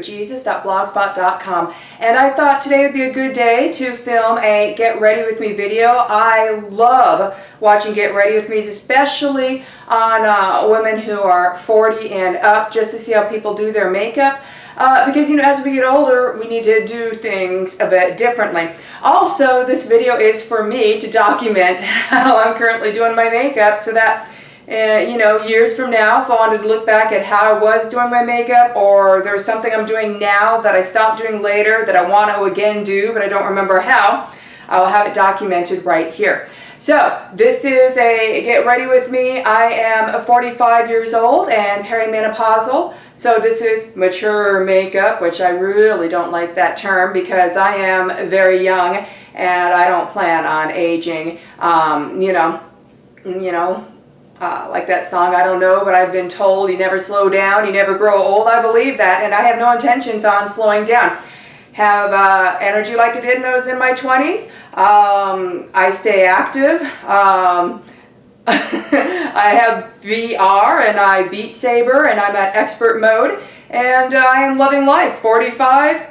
jesus.blogspot.com, and I thought today would be a good day to film a Get Ready With Me video. I love watching Get Ready With Me's, especially on women who are 40 and up, just to see how people do their makeup. Because, you know, as we get older, we need to do things a bit differently. Also, this video is for me to document how I'm currently doing my makeup, so that, you know, years from now, if I wanted to look back at how I was doing my makeup, or there's something I'm doing now that I stopped doing later that I want to again do, but I don't remember how, I'll have it documented right here. So, this is a Get Ready With Me. I am 45 years old and perimenopausal, so this is mature makeup, which I really don't like that term because I am very young and I don't plan on aging, like that song, I don't know, but I've been told you never slow down, you never grow old. I believe that, and I have no intentions on slowing down. Have energy like I did when I was in my 20s. I stay active. I have VR and I Beat Saber and I'm at expert mode, and I am loving life. 45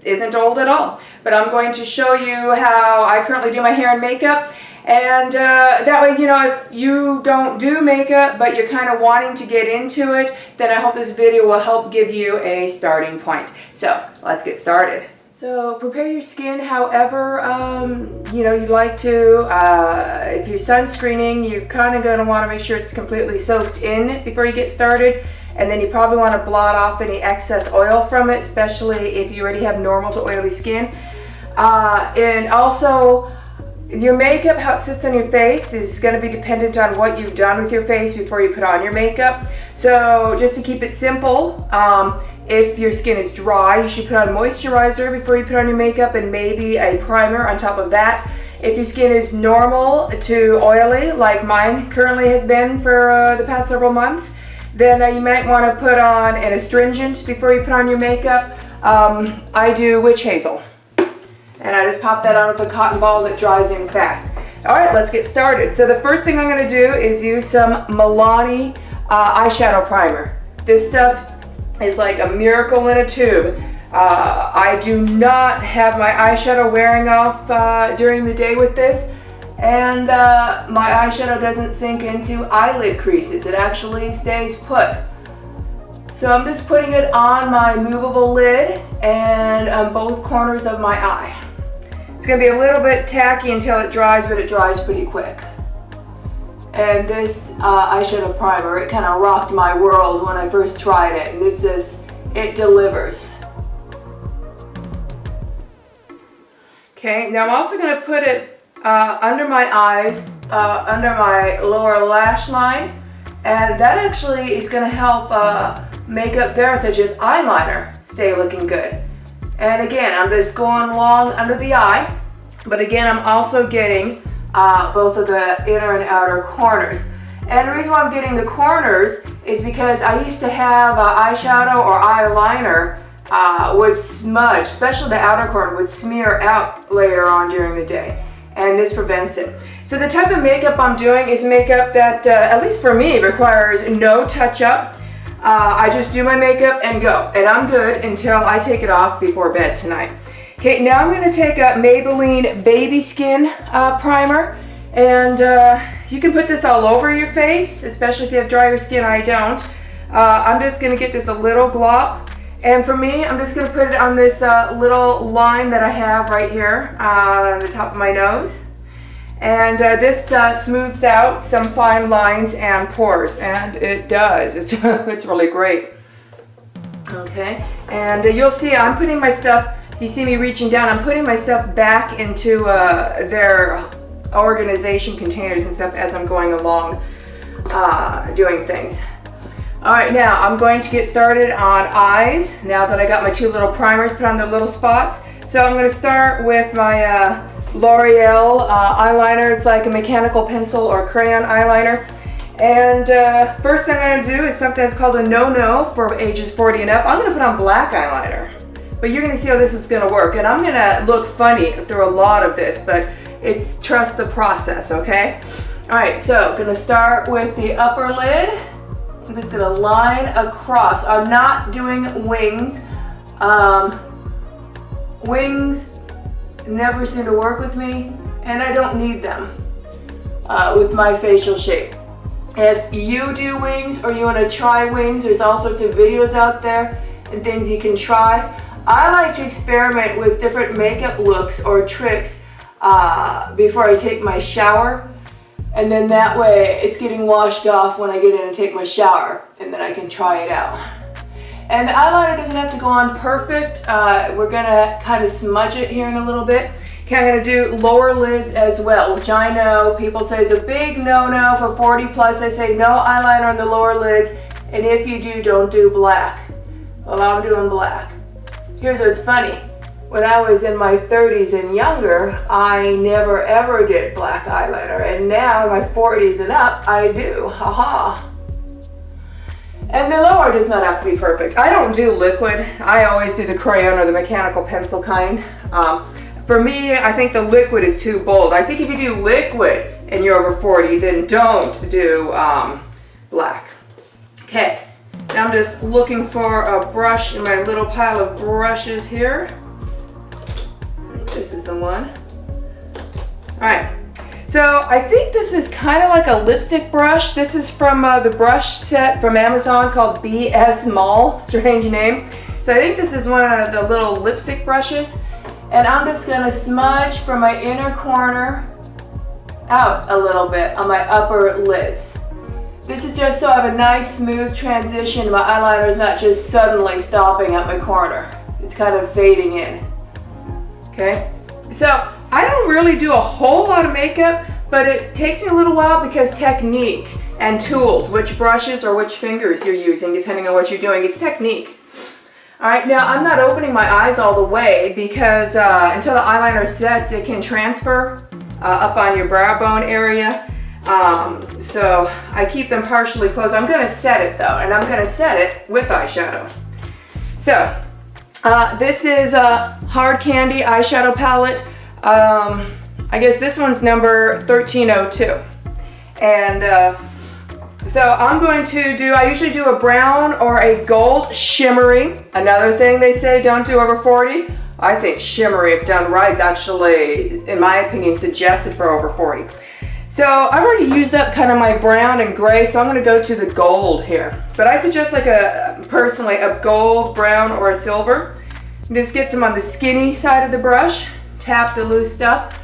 isn't old at all. But I'm going to show you how I currently do my hair and makeup. And that way, you know, if you don't do makeup but you're kind of wanting to get into it, then I hope this video will help give you a starting point. So let's get started. So prepare your skin however you know you'd like to. If you're sunscreening, you're kind of going to want to make sure it's completely soaked in before you get started. And then you probably want to blot off any excess oil from it, especially if you already have normal to oily skin. And also, your makeup, how it sits on your face, is going to be dependent on what you've done with your face before you put on your makeup. So just to keep it simple, if your skin is dry, you should put on moisturizer before you put on your makeup and maybe a primer on top of that. If your skin is normal to oily, like mine currently has been for the past several months, then you might want to put on an astringent before you put on your makeup. I do witch hazel. And I just pop that on with a cotton ball and it dries in fast. Alright, let's get started. So the first thing I'm going to do is use some Milani eyeshadow primer. This stuff is like a miracle in a tube. I do not have my eyeshadow wearing off during the day with this, and my eyeshadow doesn't sink into eyelid creases. It actually stays put. So I'm just putting it on my movable lid and on both corners of my eye. It's going to be a little bit tacky until it dries, but it dries pretty quick. And this eyeshadow primer, it kind of rocked my world when I first tried it, and it delivers. Okay, now I'm also going to put it under my eyes, under my lower lash line, and that actually is going to help makeup there, such as eyeliner, stay looking good. And again, I'm just going along under the eye, but again, I'm also getting both of the inner and outer corners. And the reason why I'm getting the corners is because I used to have eyeshadow or eyeliner would smudge, especially the outer corner, would smear out later on during the day. And this prevents it. So the type of makeup I'm doing is makeup that, at least for me, requires no touch-up. I just do my makeup and go, and I'm good until I take it off before bed tonight. Okay, now I'm going to take a Maybelline Baby Skin primer, and you can put this all over your face, especially if you have drier skin. I don't. I'm just going to get this a little glop, and for me, I'm just going to put it on this little line that I have right here on the top of my nose. And this smooths out some fine lines and pores, and it does. It's really great. Okay, and you'll see I'm putting my stuff, you see me reaching down, I'm putting my stuff back into their organization containers and stuff as I'm going along doing things. Alright, now I'm going to get started on eyes, now that I got my two little primers put on their little spots. So I'm going to start with my L'Oreal eyeliner. It's like a mechanical pencil or crayon eyeliner. And first thing I'm going to do is something that's called a no-no for ages 40 and up. I'm going to put on black eyeliner. But you're going to see how this is going to work. And I'm going to look funny through a lot of this, but it's trust the process, okay? Alright, so going to start with the upper lid. I'm just gonna line across. I'm not doing wings. Wings never seem to work with me, and I don't need them with my facial shape. If you do wings or you want to try wings, there's all sorts of videos out there and things you can try. I like to experiment with different makeup looks or tricks before I take my shower, and then that way it's getting washed off when I get in and take my shower, and then I can try it out. And the eyeliner doesn't have to go on perfect. We're gonna kind of smudge it here in a little bit. Okay, I'm gonna do lower lids as well, which I know people say is a big no-no for 40 plus. They say no eyeliner on the lower lids, and if you do, don't do black. Well, I'm doing black. Here's what's funny. When I was in my 30s and younger, I never ever did black eyeliner, and now in my 40s and up, I do. Haha. And the lower does not have to be perfect. I don't do liquid. I always do the crayon or the mechanical pencil kind. For me, I think the liquid is too bold. I think if you do liquid and you're over 40, then don't do black. Okay, now I'm just looking for a brush in my little pile of brushes here. This is the one. All right. So I think this is kind of like a lipstick brush. This is from the brush set from Amazon called BS Mall, strange name. So I think this is one of the little lipstick brushes. And I'm just gonna smudge from my inner corner out a little bit on my upper lids. This is just so I have a nice smooth transition. My eyeliner is not just suddenly stopping at my corner. It's kind of fading in. Okay, so I don't really do a whole lot of makeup, but it takes me a little while because technique and tools, which brushes or which fingers you're using, depending on what you're doing, it's technique. All right, now I'm not opening my eyes all the way because until the eyeliner sets, it can transfer up on your brow bone area. So I keep them partially closed. I'm gonna set it though, and I'm gonna set it with eyeshadow. So this is a Hard Candy eyeshadow palette. I guess this one's number 1302. And so I'm going to do, I usually do a brown or a gold shimmery. Another thing they say don't do over 40. I think shimmery, if done right, is actually, in my opinion, suggested for over 40. So I've already used up kind of my brown and gray, so I'm going to go to the gold here. But I suggest personally, a gold, brown, or a silver. And just get some on the skinny side of the brush. Tap the loose stuff,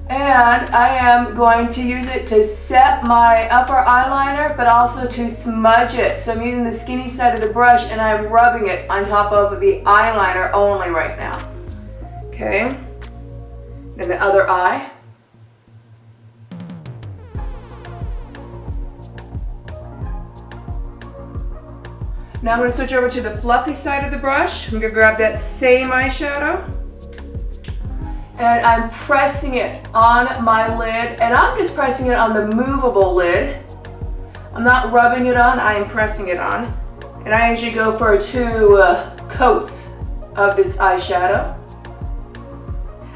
and I am going to use it to set my upper eyeliner, but also to smudge it. So I'm using the skinny side of the brush and I'm rubbing it on top of the eyeliner only right now. Okay, then the other eye. Now I'm going to switch over to the fluffy side of the brush. I'm going to grab that same eyeshadow. And I'm pressing it on my lid, and I'm just pressing it on the movable lid. I'm not rubbing it on, I am pressing it on. And I usually go for 2 coats of this eyeshadow.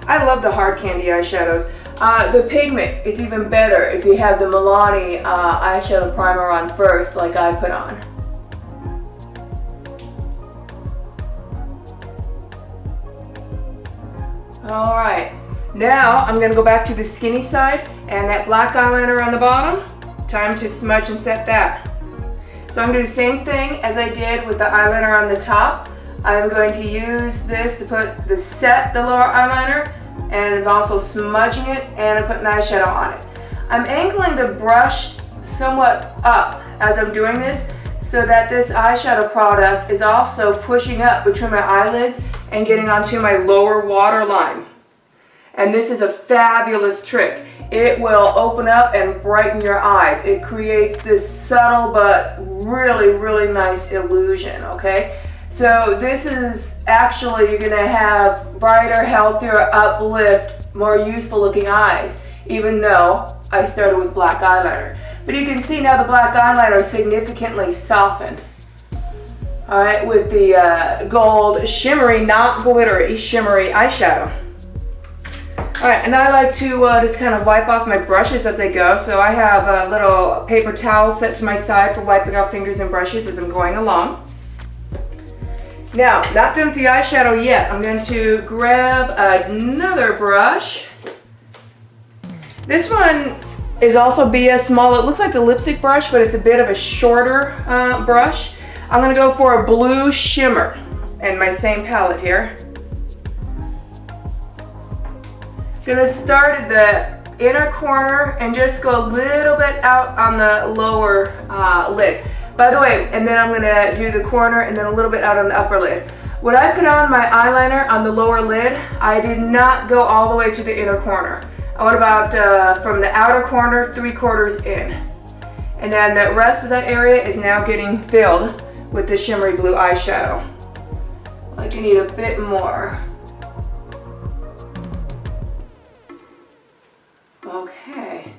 I love the Hard Candy eyeshadows. The pigment is even better if you have the Milani eyeshadow primer on first, like I put on. All right, now I'm gonna go back to the skinny side and that black eyeliner on the bottom. Time to smudge and set that. So I'm gonna do the same thing as I did with the eyeliner on the top. I'm going to use this to put the lower eyeliner, and I'm also smudging it, and I'm putting eyeshadow on it. I'm angling the brush somewhat up as I'm doing this, so that this eyeshadow product is also pushing up between my eyelids and getting onto my lower waterline. And this is a fabulous trick. It will open up and brighten your eyes. It creates this subtle but really, really nice illusion, okay? So this is actually, you're gonna have brighter, healthier, uplift, more youthful looking eyes, even though I started with black eyeliner. But you can see now the black eyeliner is significantly softened. All right, with the gold shimmery, not glittery, shimmery eyeshadow. Alright, and I like to just kind of wipe off my brushes as I go. So I have a little paper towel set to my side for wiping off fingers and brushes as I'm going along. Now, not done with the eyeshadow yet. I'm going to grab another brush. This one is also a small. It looks like the lipstick brush, but it's a bit of a shorter brush. I'm going to go for a blue shimmer in my same palette here. Going to start at the inner corner and just go a little bit out on the lower lid. By the way, and then I'm going to do the corner and then a little bit out on the upper lid. When I put on my eyeliner on the lower lid, I did not go all the way to the inner corner. I went about from the outer corner 3/4 in. And then the rest of that area is now getting filled with the shimmery blue eyeshadow. Like you need a bit more. Okay.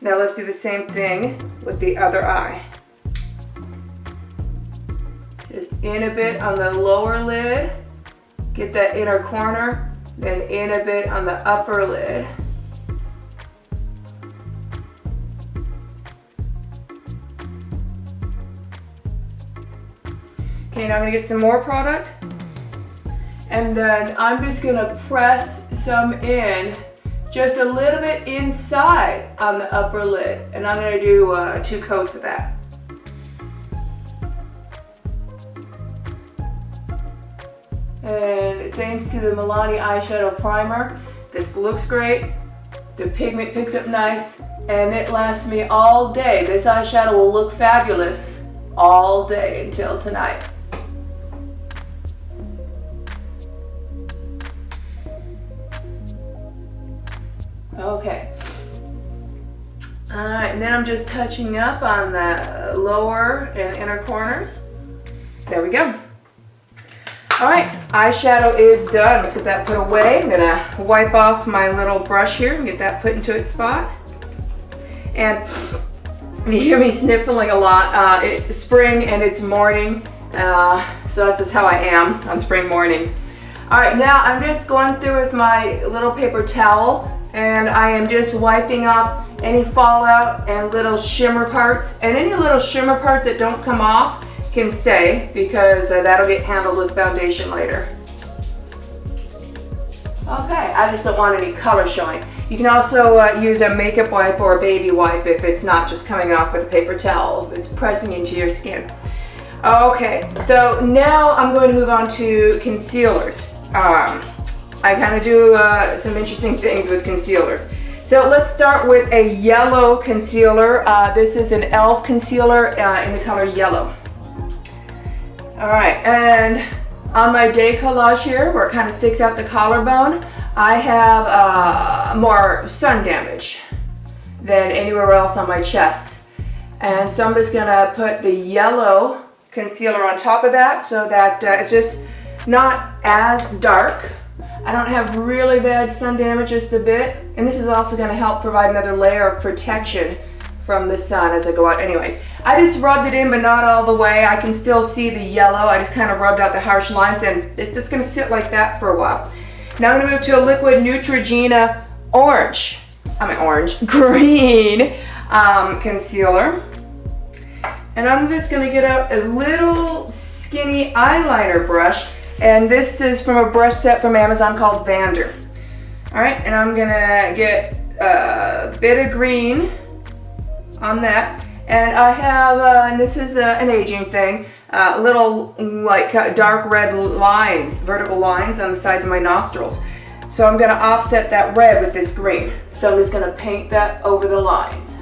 Now let's do the same thing with the other eye. Just in a bit on the lower lid, get that inner corner, then in a bit on the upper lid. Okay, now I'm gonna get some more product, and then I'm just gonna press some in just a little bit inside on the upper lid, and I'm gonna do 2 coats of that. And thanks to the Milani eyeshadow primer, this looks great. The pigment picks up nice, and it lasts me all day. This eyeshadow will look fabulous all day until tonight. Okay. Alright, and then I'm just touching up on the lower and inner corners. There we go. Alright, eyeshadow is done. Let's get that put away. I'm gonna wipe off my little brush here and get that put into its spot. And you hear me sniffling a lot. It's spring and it's morning, so that's just how I am on spring mornings. Alright, now I'm just going through with my little paper towel, and I am just wiping off any fallout and little shimmer parts. And any little shimmer parts that don't come off can stay, because that'll get handled with foundation later. Okay, I just don't want any color showing. You can also use a makeup wipe or a baby wipe if it's not just coming off with a paper towel, if it's pressing into your skin. Okay, so now I'm going to move on to concealers. I kind of do some interesting things with concealers. So let's start with a yellow concealer. This is an e.l.f. concealer in the color yellow. Alright, and on my décollage here, where it kind of sticks out the collarbone, I have more sun damage than anywhere else on my chest. And so I'm just going to put the yellow concealer on top of that so that it's just not as dark. I don't have really bad sun damage, just a bit. And this is also going to help provide another layer of protection from the sun as I go out. Anyways, I just rubbed it in, but not all the way. I can still see the yellow. I just kind of rubbed out the harsh lines, and it's just going to sit like that for a while. Now I'm going to move to a liquid Neutrogena green concealer. And I'm just going to get out a little skinny eyeliner brush. And this is from a brush set from Amazon called Vander. Alright, and I'm going to get a bit of green on that. And I have, and this is an aging thing, little like dark red lines, vertical lines on the sides of my nostrils. So I'm going to offset that red with this green. So I'm just going to paint that over the lines.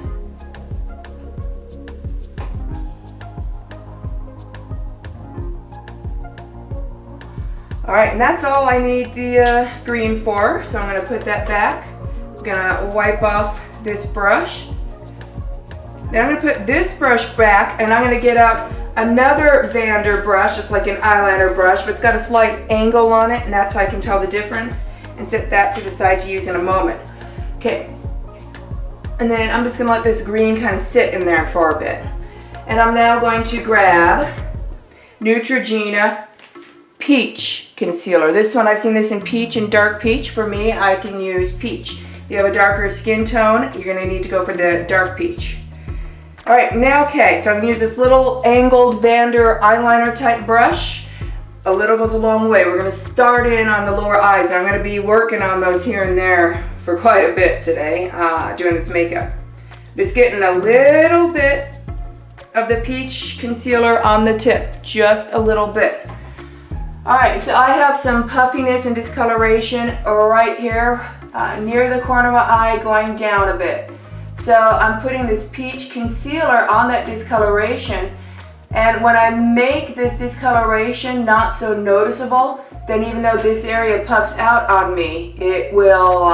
Alright, and that's all I need the green for, so I'm going to put that back. I'm going to wipe off this brush. Then I'm going to put this brush back, and I'm going to get out another Vander brush. It's like an eyeliner brush, but it's got a slight angle on it, and that's how I can tell the difference, and set that to the side to use in a moment. Okay, and then I'm just going to let this green kind of sit in there for a bit. And I'm now going to grab Neutrogena Peach concealer. This one, I've seen this in peach and dark peach. For me, I can use peach. If you have a darker skin tone, you're gonna need to go for the dark peach. All right, now, okay, so I'm gonna use this little angled Vander eyeliner type brush. A little goes a long way. We're gonna start in on the lower eyes. I'm gonna be working on those here and there for quite a bit today, doing this makeup. Just getting a little bit of the peach concealer on the tip, just a little bit. All right, so I have some puffiness and discoloration right here near the corner of my eye, going down a bit. So I'm putting this peach concealer on that discoloration, and when I make this discoloration not so noticeable, then even though this area puffs out on me, it will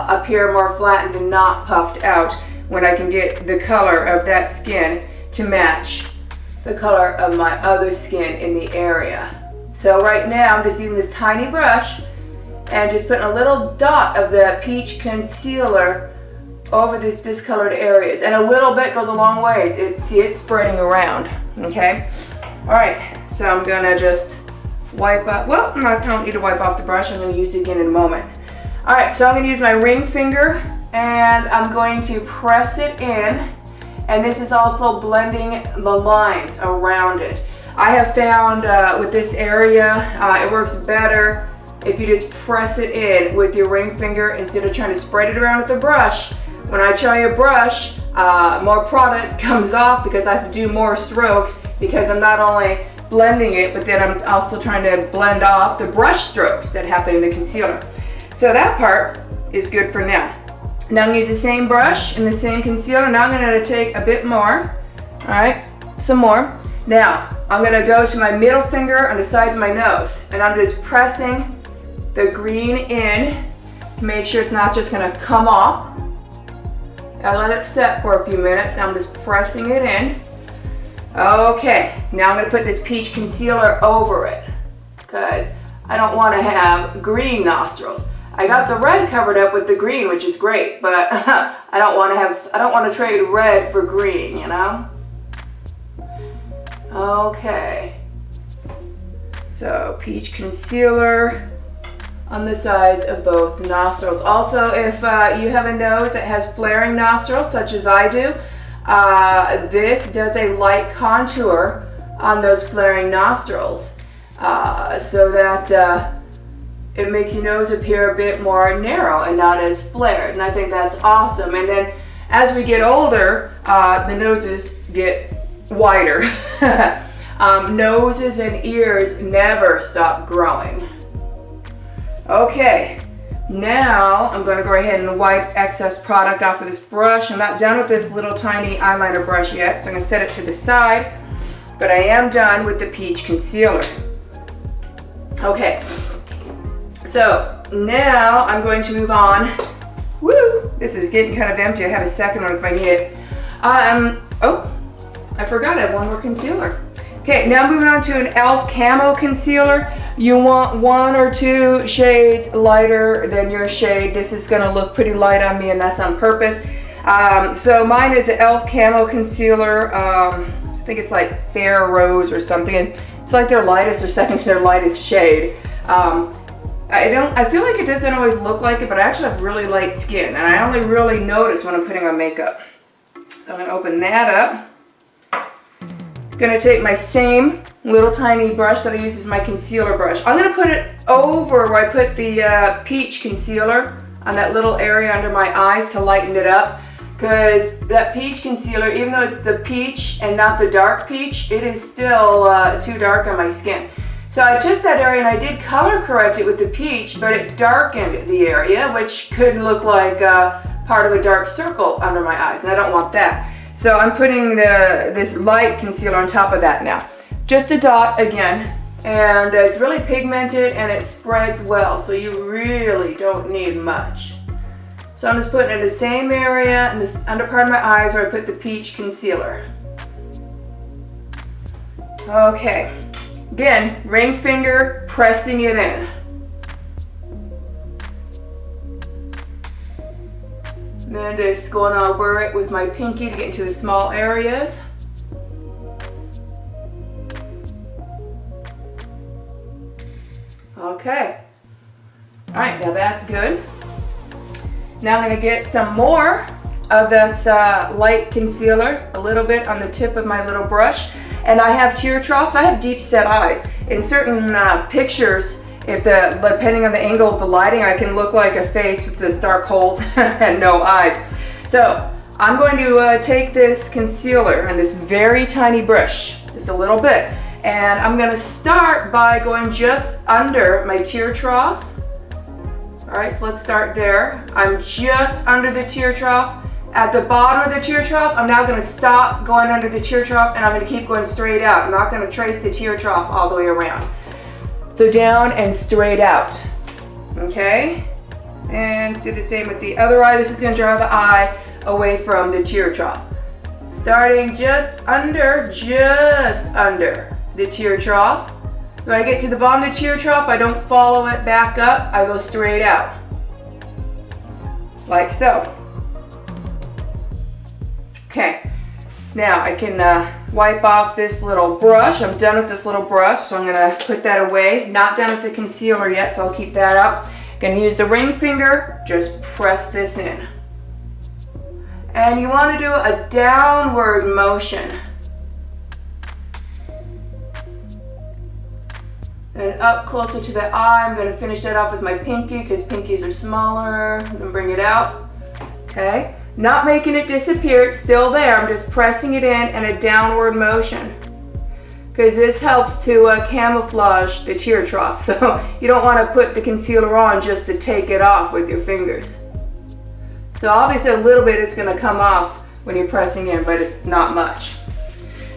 appear more flattened and not puffed out when I can get the color of that skin to match the color of my other skin in the area. So right now I'm just using this tiny brush and just putting a little dot of the peach concealer over these discolored areas, and a little bit goes a long ways. See it spreading around, okay? All right, so I'm gonna just wipe up, well, I don't need to wipe off the brush, I'm gonna use it again in a moment. All right, so I'm gonna use my ring finger and I'm going to press it in, and this is also blending the lines around it. I have found with this area, it works better if you just press it in with your ring finger instead of trying to spread it around with the brush. When I try a brush, more product comes off because I have to do more strokes, because I'm not only blending it, but then I'm also trying to blend off the brush strokes that happen in the concealer. So that part is good for now. Now I'm gonna use the same brush and the same concealer. Now I'm gonna take a bit more, all right, some more. Now I'm gonna go to my middle finger on the sides of my nose, and I'm just pressing the green in to make sure it's not just gonna come off. I let it set for a few minutes. Now I'm just pressing it in. Okay, now I'm gonna put this peach concealer over it because I don't wanna have green nostrils. I got the red covered up with the green, which is great, but I don't wanna trade red for green, you know? Okay. So peach concealer on the sides of both nostrils. Also, if you have a nose that has flaring nostrils, such as I do, this does a light contour on those flaring nostrils so that it makes your nose appear a bit more narrow and not as flared, and I think that's awesome. And then as we get older, the noses get wider. Noses and ears never stop growing. Okay, now I'm going to go ahead and wipe excess product off of this brush. I'm not done with this little tiny eyeliner brush yet, so I'm going to set it to the side, but I am done with the peach concealer. Okay, so now I'm going to move on. Woo, this is getting kind of empty. I have a second one if I need it. Oh, I forgot I have one more concealer. Okay, now moving on to an e.l.f. Camo Concealer. You want 1 or 2 shades lighter than your shade. This is gonna look pretty light on me, and that's on purpose. So mine is an e.l.f. Camo Concealer. I think it's like Fair Rose or something. And it's like their lightest or second to their lightest shade. I feel like it doesn't always look like it, but I actually have really light skin, and I only really notice when I'm putting on makeup. So I'm gonna open that up. Gonna take my same little tiny brush that I use as my concealer brush. I'm gonna put it over where I put the peach concealer on that little area under my eyes to lighten it up, because that peach concealer, even though it's the peach and not the dark peach, it is still too dark on my skin. So I took that area and I did color correct it with the peach, but it darkened the area, which could look like part of a dark circle under my eyes, and I don't want that. So I'm putting this light concealer on top of that now. Just a dot again, and it's really pigmented and it spreads well, so you really don't need much. So I'm just putting it in the same area in this under part of my eyes where I put the peach concealer. Okay, again, ring finger pressing it in. And then just going over it with my pinky to get into the small areas. Okay. All right, now that's good. Now I'm going to get some more of this light concealer, a little bit on the tip of my little brush. And I have tear troughs. I have deep set eyes. In certain pictures, depending on the angle of the lighting, I can look like a face with this dark holes and no eyes. So I'm going to take this concealer and this very tiny brush, just a little bit, and I'm going to start by going just under my tear trough. All right, so let's start there. I'm just under the tear trough. At the bottom of the tear trough, I'm now going to stop going under the tear trough, and I'm going to keep going straight out. I'm not going to trace the tear trough all the way around. So down and straight out. Okay? And let's do the same with the other eye. This is going to draw the eye away from the tear trough. Starting just under the tear trough. When I get to the bottom of the tear trough, I don't follow it back up. I go straight out. Like so. Okay, now I can wipe off this little brush. I'm done with this little brush, so I'm gonna put that away. Not done with the concealer yet, so I'll keep that up. Gonna use the ring finger, just press this in. And you wanna do a downward motion. And up closer to the eye, I'm gonna finish that off with my pinky, because pinkies are smaller. I'm gonna bring it out, okay? Not making it disappear, it's still there. I'm just pressing it in and a downward motion. Because this helps to camouflage the tear trough. So you don't want to put the concealer on just to take it off with your fingers. So obviously a little bit is going to come off when you're pressing in, but it's not much.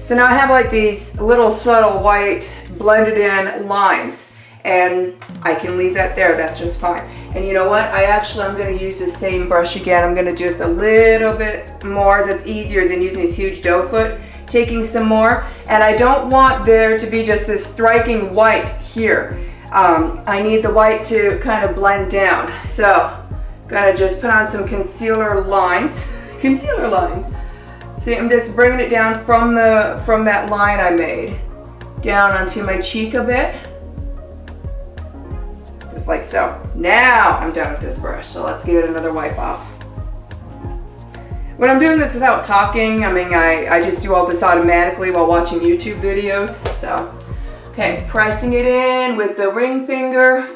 So now I have like these little subtle white blended in lines. And I can leave that there, that's just fine. And you know what? I'm going to use the same brush again. I'm going to just a little bit more. That's easier than using this huge doe foot. Taking some more. And I don't want there to be just this striking white here. I need the white to kind of blend down. So, I'm going to just put on some concealer lines. Concealer lines. See, I'm just bringing it down from that line I made. Down onto my cheek a bit. Just like so. Now I'm done with this brush, so let's give it another wipe off. When I'm doing this without talking, I just do all this automatically while watching YouTube videos. So, okay, pressing it in with the ring finger.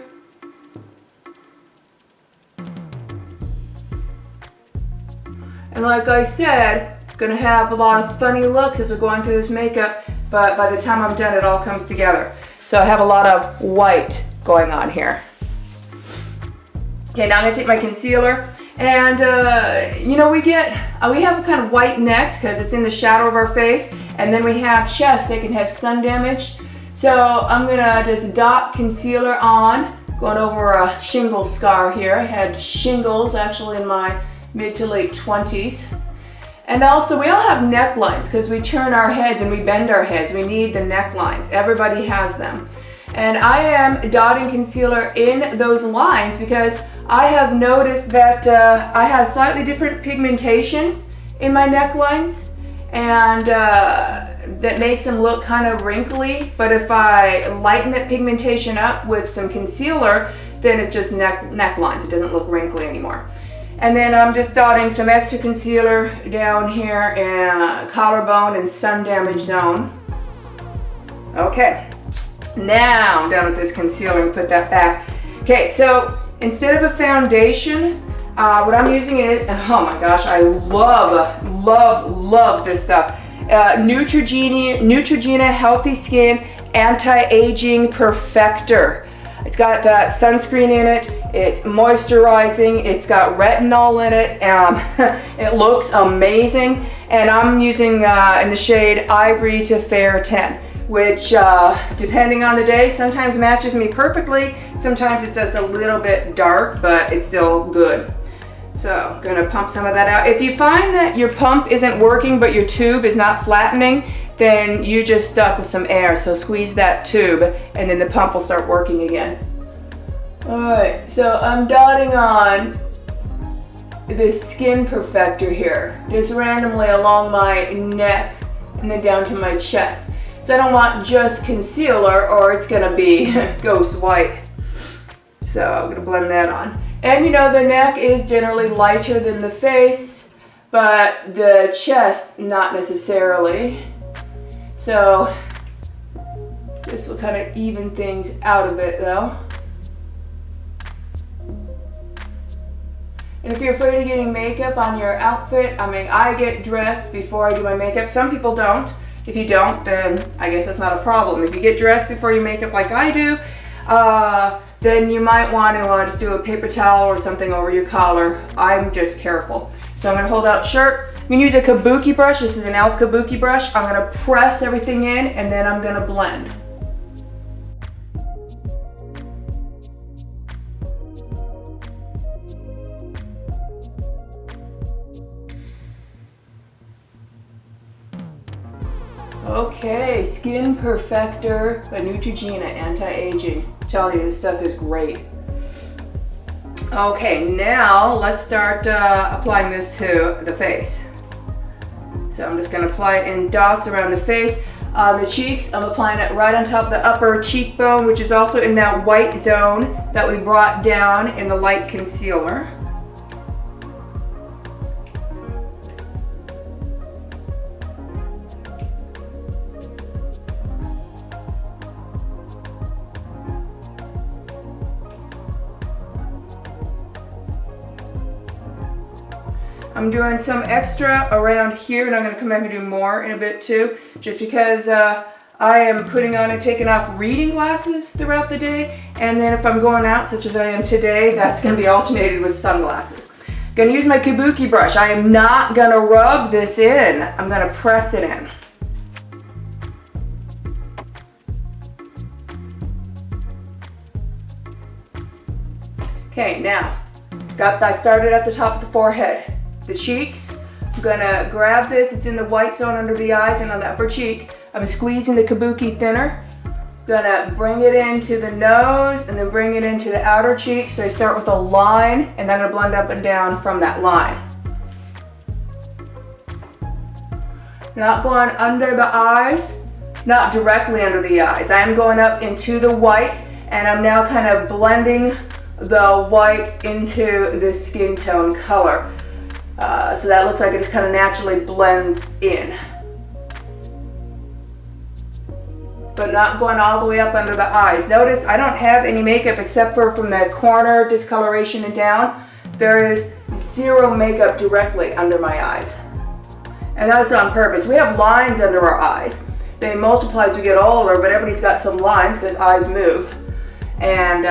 And like I said, gonna have a lot of funny looks as we're going through this makeup, but by the time I'm done, it all comes together. So I have a lot of white going on here. Okay, now I'm gonna take my concealer, and we have kind of white necks because it's in the shadow of our face, and then we have chests that can have sun damage. So I'm gonna just dot concealer on, going over a shingle scar here. I had shingles actually in my mid to late 20s. And also we all have necklines because we turn our heads and we bend our heads. We need the necklines. Everybody has them. And I am dotting concealer in those lines because I have noticed that I have slightly different pigmentation in my necklines, and that makes them look kind of wrinkly. But if I lighten that pigmentation up with some concealer, then it's just necklines. It doesn't look wrinkly anymore. And then I'm just dotting some extra concealer down here in collarbone and sun damage zone. Okay. Now I'm done with this concealer and put that back. Okay, so instead of a foundation, what I'm using is, and oh my gosh, I love this stuff. Neutrogena Healthy Skin Anti-Aging Perfector. It's got sunscreen in it. It's moisturizing. It's got retinol in it. It looks amazing. And I'm using in the shade Ivory to Fair 10. Which, depending on the day, sometimes matches me perfectly. Sometimes it's just a little bit dark, but it's still good. So I'm gonna pump some of that out. If you find that your pump isn't working, but your tube is not flattening, then you're just stuck with some air. So squeeze that tube, and then the pump will start working again. All right, so I'm dotting on this skin perfector here, just randomly along my neck, and then down to my chest. So I don't want just concealer or it's gonna be ghost white. So I'm gonna blend that on. And you know, the neck is generally lighter than the face, but the chest not necessarily. So this will kind of even things out a bit though. And if you're afraid of getting makeup on your outfit, I mean, I get dressed before I do my makeup. Some people don't. If you don't, then I guess that's not a problem. If you get dressed before you makeup like I do, then you might want to just do a paper towel or something over your collar. I'm just careful. So I'm going to hold out shirt. You can use a kabuki brush. This is an e.l.f. kabuki brush. I'm going to press everything in and then I'm going to blend. Okay, Skin Perfector by Neutrogena Anti-Aging. I'm telling you, this stuff is great. Okay, now let's start applying this to the face. So I'm just going to apply it in dots around the face. The cheeks, I'm applying it right on top of the upper cheekbone, which is also in that white zone that we brought down in the light concealer. I'm doing some extra around here, and I'm going to come back and do more in a bit too, just because I am putting on and taking off reading glasses throughout the day, and then if I'm going out, such as I am today, that's going to be alternated with sunglasses. I'm going to use my kabuki brush. I am not going to rub this in. I'm going to press it in. Okay, now, I started at the top of the forehead. The cheeks, I'm gonna grab this, it's in the white zone under the eyes and on the upper cheek. I'm squeezing the kabuki thinner. Gonna bring it into the nose and then bring it into the outer cheek. So I start with a line and I'm gonna blend up and down from that line. Not going under the eyes, not directly under the eyes. I am going up into the white and I'm now kind of blending the white into the skin tone color. So that looks like it just kind of naturally blends in. But not going all the way up under the eyes. Notice I don't have any makeup except for from the corner discoloration and down. There is zero makeup directly under my eyes. And that's on purpose. We have lines under our eyes. They multiply as we get older, but everybody's got some lines because eyes move. And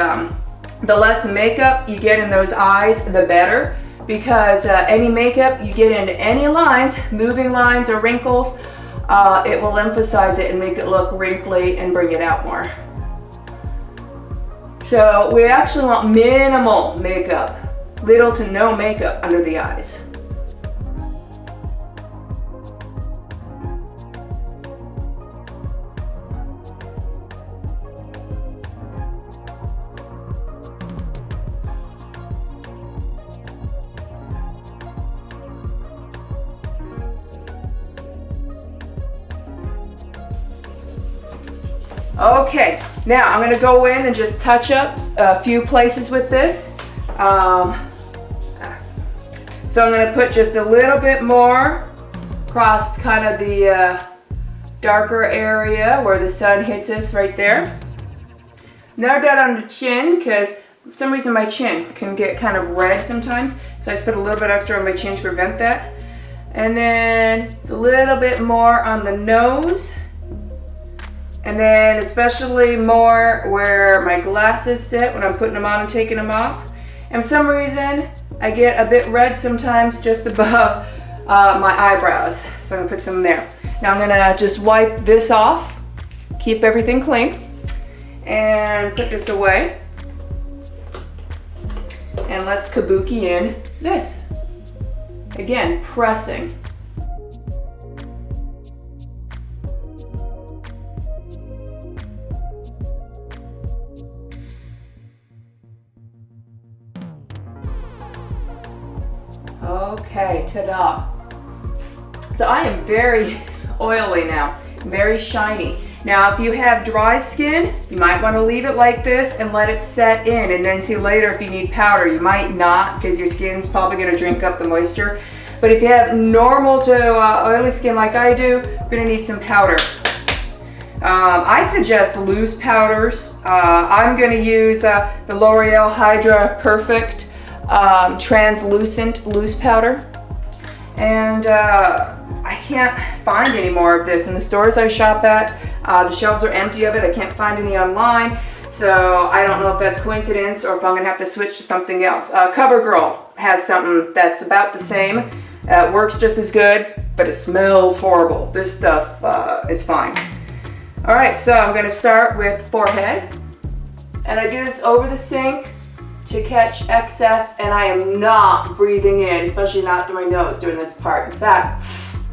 the less makeup you get in those eyes, the better. Because any makeup you get into any lines, moving lines or wrinkles, it will emphasize it and make it look wrinkly and bring it out more. So we actually want minimal makeup, little to no makeup under the eyes. Okay, now I'm going to go in and just touch up a few places with this. So I'm going to put just a little bit more across kind of the darker area where the sun hits us right there. Now that on the chin, because for some reason my chin can get kind of red sometimes, so I just put a little bit extra on my chin to prevent that. And then it's a little bit more on the nose. And then especially more where my glasses sit when I'm putting them on and taking them off. And for some reason, I get a bit red sometimes just above my eyebrows. So I'm gonna put some there. Now I'm gonna just wipe this off, keep everything clean, and put this away. And let's kabuki in this. Again, pressing. Okay, ta-da. So I am very oily now, very shiny. Now, if you have dry skin, you might want to leave it like this and let it set in, and then see later if you need powder. You might not, because your skin's probably going to drink up the moisture. But if you have normal to oily skin like I do, you're going to need some powder. I suggest loose powders. I'm going to use the L'Oreal Hydra Perfect translucent loose powder. And I can't find any more of this in the stores I shop at. The shelves are empty of it. I can't find any online. So I don't know if that's coincidence or if I'm going to have to switch to something else. CoverGirl has something that's about the same. Works just as good, but it smells horrible. This stuff is fine. All right, so I'm going to start with forehead. And I do this over the sink to catch excess, and I am not breathing in, especially not through my nose doing this part. In fact,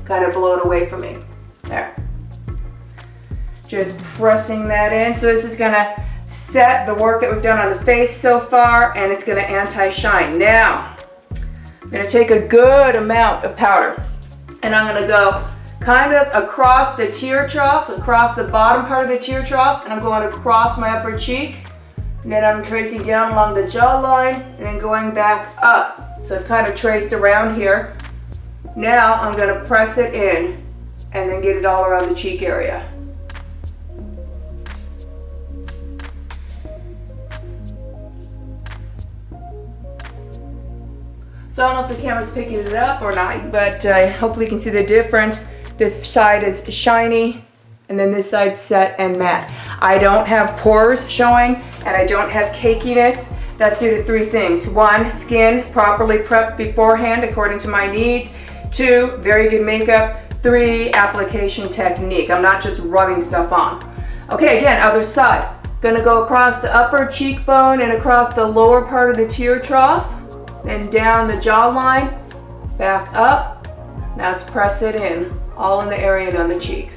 kind of blow it away from me. There. Just pressing that in. So this is going to set the work that we've done on the face so far, and it's going to anti-shine. Now, I'm going to take a good amount of powder, and I'm going to go kind of across the tear trough, across the bottom part of the tear trough, and I'm going across my upper cheek. And then I'm tracing down along the jawline and then going back up. So I've kind of traced around here. Now I'm going to press it in and then get it all around the cheek area. So I don't know if the camera's picking it up or not, but hopefully you can see the difference. This side is shiny, and then this side's set and matte. I don't have pores showing, and I don't have cakiness. That's due to three things. One, skin properly prepped beforehand according to my needs. Two, very good makeup. Three, application technique. I'm not just rubbing stuff on. Okay, again, other side. Gonna go across the upper cheekbone and across the lower part of the tear trough, then down the jawline, back up. Now let's press it in, all in the area and on the cheek.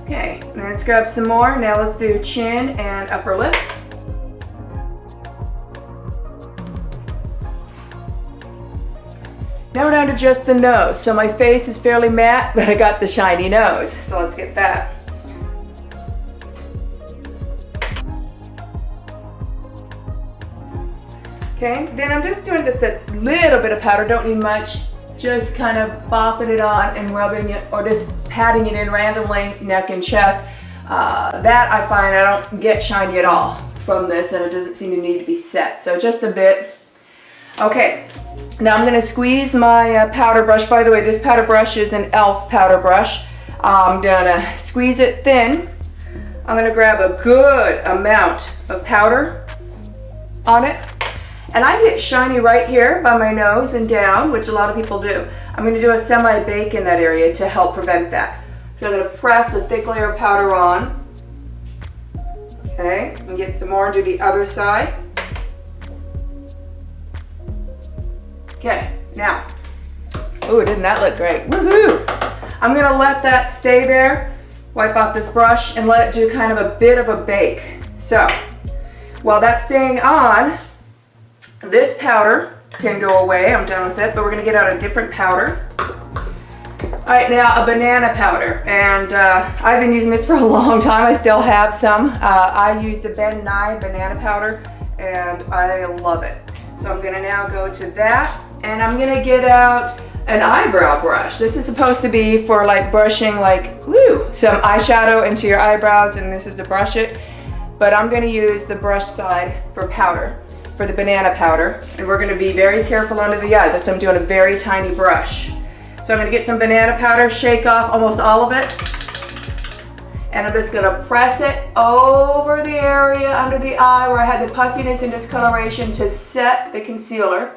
Okay, let's grab some more. Now let's do chin and upper lip. Now we're down to just the nose. So my face is fairly matte, but I got the shiny nose. So let's get that. Okay, then I'm just doing just a little bit of powder, don't need much. Just kind of bopping it on and rubbing it, or just patting it in randomly, neck and chest. That I find I don't get shiny at all from this, and it doesn't seem to need to be set. So just a bit. Okay, now I'm going to squeeze my powder brush. By the way, this powder brush is an e.l.f. powder brush. I'm going to squeeze it thin. I'm going to grab a good amount of powder on it. And I get shiny right here by my nose and down, which a lot of people do. I'm going to do a semi-bake in that area to help prevent that. So I'm going to press a thick layer of powder on. Okay, and get some more and do the other side. Okay, now, ooh, didn't that look great? Woohoo! I'm going to let that stay there, wipe off this brush, and let it do kind of a bit of a bake. So, while that's staying on, this powder can go away. I'm done with it, but we're going to get out a different powder. All right, now a banana powder, and I've been using this for a long time. I still have some. I use the Ben Nye banana powder, and I love it. So I'm going to now go to that, and I'm going to get out an eyebrow brush. This is supposed to be for like brushing like, some eyeshadow into your eyebrows, and this is to brush it. But I'm going to use the brush side for powder, for the banana powder, and we're going to be very careful under the eyes. So I'm doing a very tiny brush. So I'm going to get some banana powder, shake off almost all of it, and I'm just going to press it over the area under the eye where I had the puffiness and discoloration to set the concealer.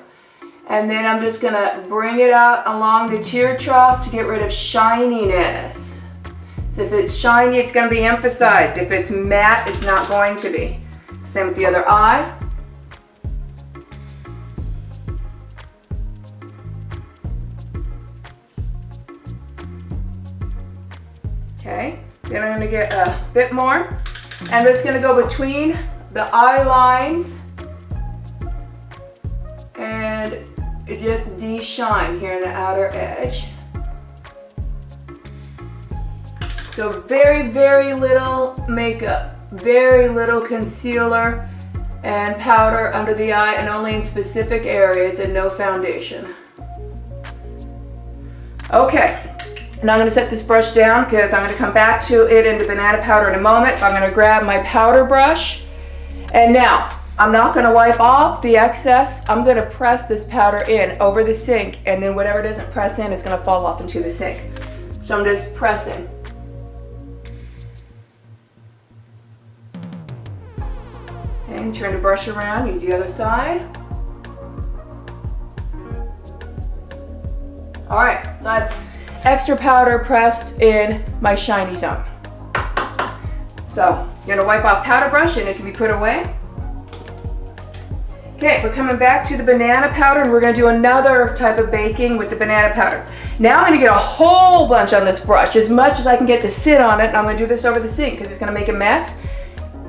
And then I'm just going to bring it out along the tear trough to get rid of shininess. So if it's shiny, it's going to be emphasized. If it's matte, it's not going to be. Same with the other eye. Okay, then I'm going to get a bit more. I'm just going to go between the eye lines and just de-shine here in the outer edge. So very, very little makeup, very little concealer and powder under the eye, and only in specific areas, and no foundation. Okay, now I'm going to set this brush down because I'm going to come back to it in the banana powder in a moment. I'm going to grab my powder brush, and now I'm not going to wipe off the excess. I'm going to press this powder in over the sink, and then whatever doesn't press in is going to fall off into the sink. So I'm just pressing. And turn the brush around, use the other side. All right, so I have extra powder pressed in my shiny zone. So I'm gonna wipe off powder brush and it can be put away. Okay, we're coming back to the banana powder, and we're gonna do another type of baking with the banana powder. Now I'm gonna get a whole bunch on this brush, as much as I can get to sit on it, and I'm gonna do this over the sink because it's gonna make a mess.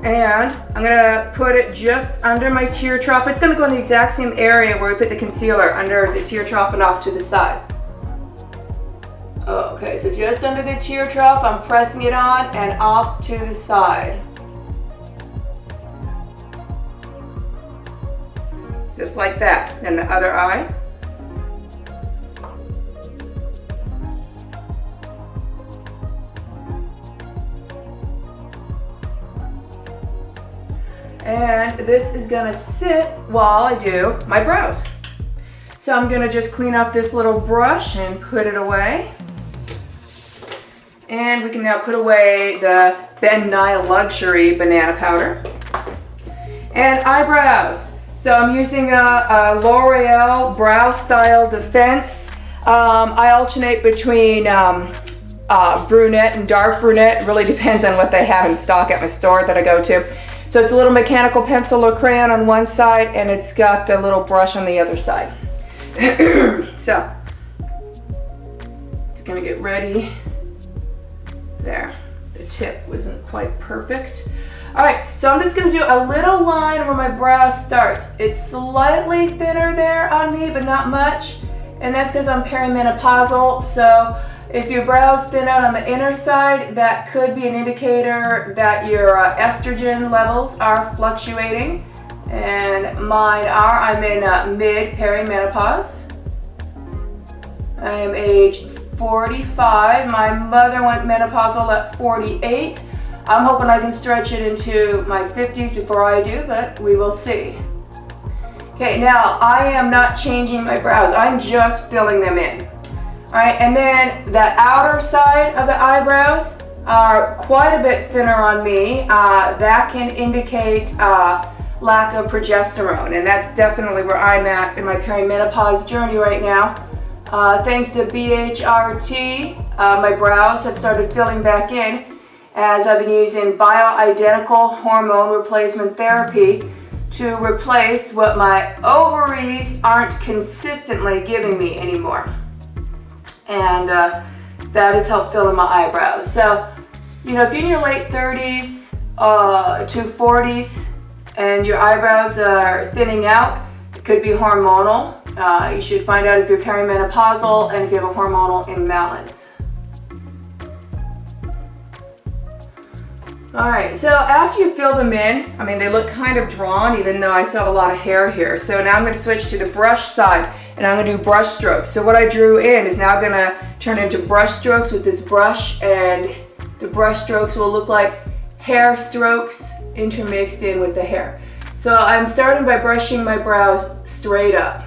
And I'm gonna put it just under my tear trough. It's gonna go in the exact same area where we put the concealer, under the tear trough and off to the side. Okay, so just under the tear trough, I'm pressing it on and off to the side. Just like that. And the other eye. And this is gonna sit while I do my brows. So I'm gonna just clean off this little brush and put it away. And we can now put away the Ben Nye Luxury banana powder. And eyebrows. So I'm using a L'Oreal Brow Style Defense. I alternate between brunette and dark brunette. It really depends on what they have in stock at my store that I go to. So it's a little mechanical pencil or crayon on one side, and it's got the little brush on the other side. So it's gonna get ready. There, the tip wasn't quite perfect. All right, so I'm just gonna do a little line where my brow starts. It's slightly thinner there on me, but not much. And that's because I'm perimenopausal. So if your brows thin out on the inner side, that could be an indicator that your estrogen levels are fluctuating. And mine are. I'm in mid-perimenopause. I am age 45. My mother went menopausal at 48. I'm hoping I can stretch it into my 50s before I do, but we will see. Okay, now I am not changing my brows. I'm just filling them in. All right, and then the outer side of the eyebrows are quite a bit thinner on me. That can indicate lack of progesterone, and that's definitely where I'm at in my perimenopause journey right now. Thanks to BHRT, my brows have started filling back in as I've been using bioidentical hormone replacement therapy to replace what my ovaries aren't consistently giving me anymore. And that has helped fill in my eyebrows. So, you know, if you're in your late 30s to 40s and your eyebrows are thinning out, it could be hormonal. You should find out if you're perimenopausal and if you have a hormonal imbalance. All right, so after you fill them in, I mean, they look kind of drawn, even though I still have a lot of hair here. So now I'm going to switch to the brush side, and I'm going to do brush strokes. So what I drew in is now going to turn into brush strokes with this brush, and the brush strokes will look like hair strokes intermixed in with the hair. So I'm starting by brushing my brows straight up.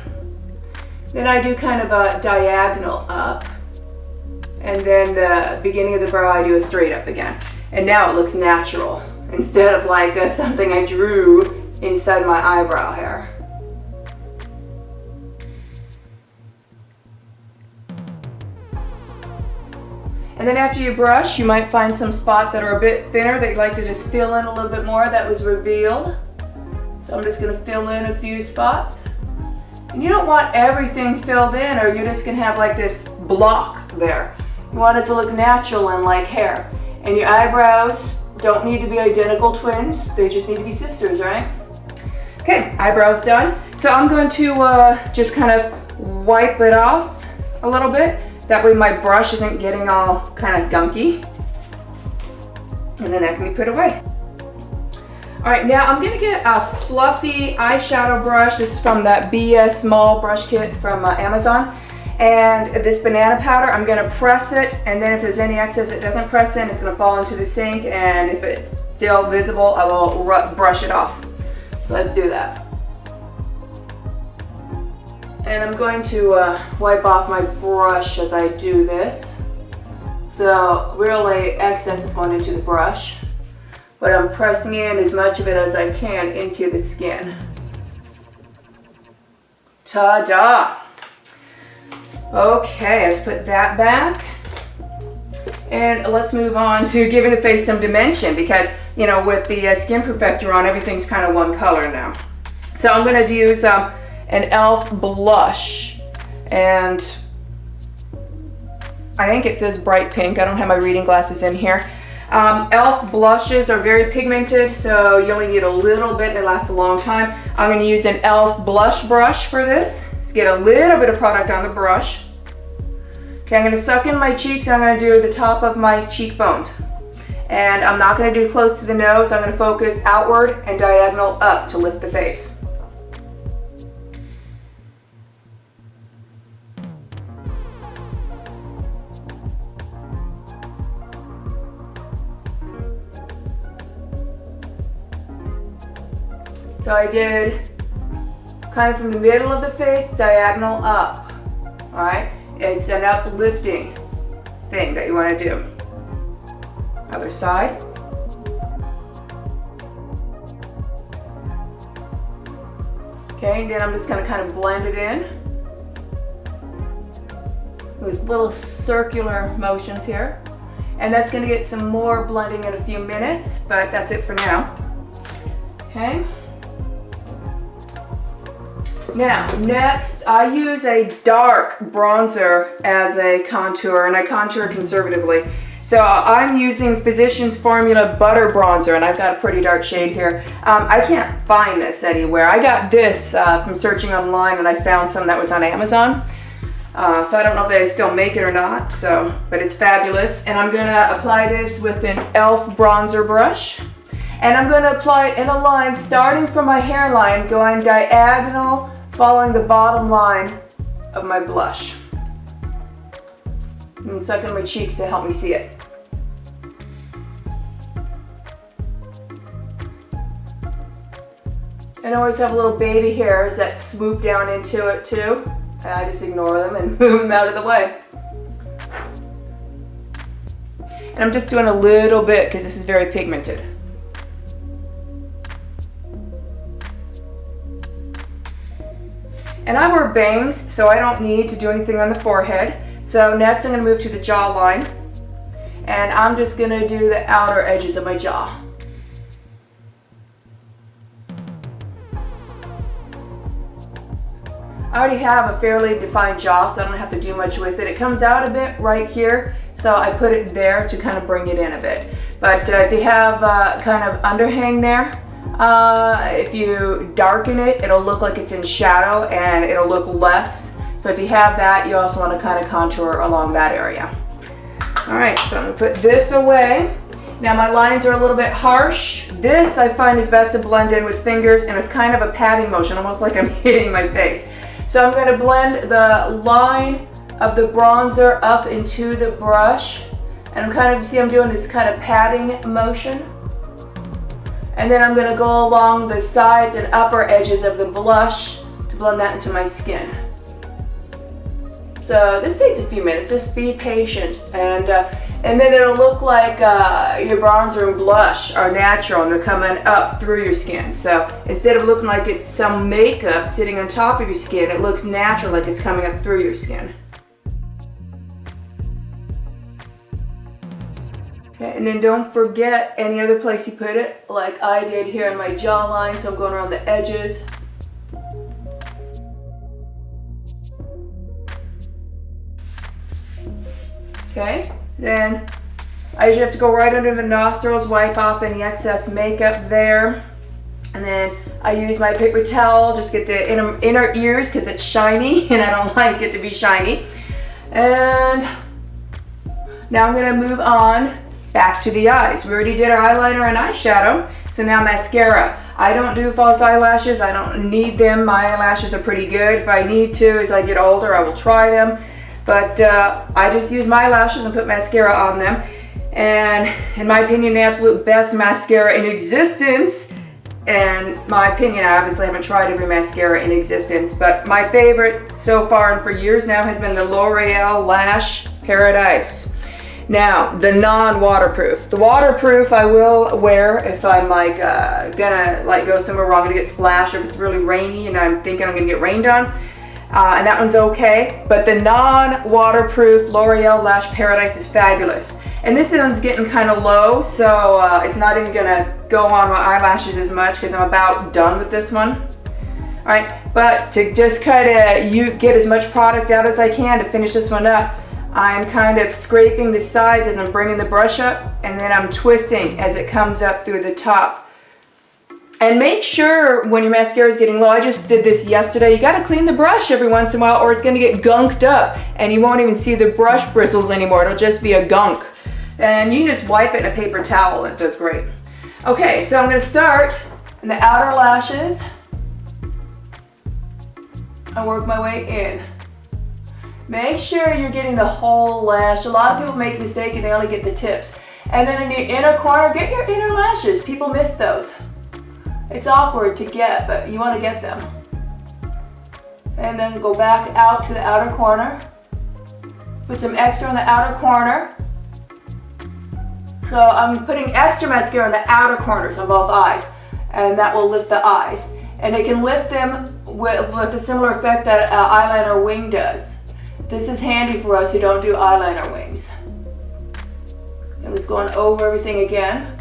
Then I do kind of a diagonal up, and then the beginning of the brow I do a straight up again. And now it looks natural, instead of like something I drew inside my eyebrow hair. And then after you brush, you might find some spots that are a bit thinner that you'd like to just fill in a little bit more that was revealed. So I'm just gonna fill in a few spots. And you don't want everything filled in, or you're just gonna have like this block there. You want it to look natural and like hair. And your eyebrows don't need to be identical twins, they just need to be sisters, right? Okay, eyebrows done. So I'm going to just kind of wipe it off a little bit. That way my brush isn't getting all kind of gunky. And then that can be put away. All right, now I'm gonna get a fluffy eyeshadow brush. This is from that BS Small Brush Kit from Amazon. And this banana powder, I'm gonna press it, and then if there's any excess it doesn't press in, it's gonna fall into the sink, and if it's still visible, I will brush it off. So let's do that. And I'm going to wipe off my brush as I do this. So really excess is going into the brush, but I'm pressing in as much of it as I can into the skin. Ta-da! Okay, let's put that back. And let's move on to giving the face some dimension, because, you know, with the Skin Perfector on, everything's kind of one color now. So I'm going to use an e.l.f. blush, and I think it says bright pink. I don't have my reading glasses in here. e.l.f. blushes are very pigmented, so you only need a little bit. They last a long time. I'm going to use an e.l.f. blush brush for this. Let's get a little bit of product on the brush. Okay, I'm going to suck in my cheeks. I'm going to do the top of my cheekbones. And I'm not going to do close to the nose. I'm going to focus outward and diagonal up to lift the face. So I did kind of from the middle of the face, diagonal up. All right, it's an uplifting thing that you want to do. Other side. Okay, then I'm just going to kind of blend it in with little circular motions here. And that's going to get some more blending in a few minutes, but that's it for now. Okay. Now, next, I use a dark bronzer as a contour, and I contour conservatively. So I'm using Physicians Formula Butter Bronzer, and I've got a pretty dark shade here. I can't find this anywhere. I got this from searching online, and I found some that was on Amazon. So I don't know if they still make it or not, but it's fabulous. And I'm gonna apply this with an e.l.f. bronzer brush. And I'm gonna apply it in a line starting from my hairline, going diagonal, following the bottom line of my blush. And suck in my cheeks to help me see it. And I always have little baby hairs that swoop down into it too. And I just ignore them and move them out of the way. And I'm just doing a little bit because this is very pigmented. And I wear bangs, so I don't need to do anything on the forehead. So next I'm going to move to the jawline, and I'm just going to do the outer edges of my jaw. I already have a fairly defined jaw, so I don't have to do much with it. It comes out a bit right here, so I put it there to kind of bring it in a bit. But if you have kind of underhang there, if you darken it, it'll look like it's in shadow and it'll look less. So if you have that, you also want to kind of contour along that area. All right, so I'm going to put this away. Now my lines are a little bit harsh. This I find is best to blend in with fingers and with kind of a patting motion, almost like I'm hitting my face. So I'm going to blend the line of the bronzer up into the brush. And I'm kind of, see I'm doing this kind of patting motion. And then I'm going to go along the sides and upper edges of the blush to blend that into my skin. So this takes a few minutes, just be patient. And then it'll look like your bronzer and blush are natural and they're coming up through your skin. So instead of looking like it's some makeup sitting on top of your skin, it looks natural, like it's coming up through your skin. Okay, and then don't forget any other place you put it, like I did here in my jawline, so I'm going around the edges. Okay, then I usually have to go right under the nostrils, wipe off any excess makeup there. And then I use my paper towel, just get the inner ears because it's shiny and I don't like it to be shiny. And now I'm gonna move on back to the eyes. We already did our eyeliner and eyeshadow, so now mascara. I don't do false eyelashes, I don't need them. My eyelashes are pretty good. If I need to, as I get older, I will try them. But I just use my lashes and put mascara on them. And in my opinion, the absolute best mascara in existence, and my opinion, I obviously haven't tried every mascara in existence, but my favorite so far and for years now has been the L'Oreal Lash Paradise. Now, the non-waterproof. The waterproof I will wear if I'm like gonna like go somewhere where I'm gonna get splashed, or if it's really rainy and I'm thinking I'm gonna get rained on. And that one's okay, but the non-waterproof L'Oreal Lash Paradise is fabulous. And this one's getting kind of low, so it's not even gonna go on my eyelashes as much because I'm about done with this one. All right, but to just kind of get as much product out as I can to finish this one up, I'm kind of scraping the sides as I'm bringing the brush up, and then I'm twisting as it comes up through the top. And make sure when your mascara is getting low, I just did this yesterday, you gotta clean the brush every once in a while or it's gonna get gunked up and you won't even see the brush bristles anymore, it'll just be a gunk. And you can just wipe it in a paper towel, it does great. Okay, so I'm gonna start in the outer lashes and work my way in. Make sure you're getting the whole lash. A lot of people make a mistake and they only get the tips. And then in your inner corner, get your inner lashes. People miss those. It's awkward to get, but you want to get them. And then go back out to the outer corner. Put some extra on the outer corner. So I'm putting extra mascara on the outer corners on both eyes, and that will lift the eyes. And it can lift them with a similar effect that eyeliner wing does. This is handy for us who don't do eyeliner wings. I'm just going over everything again.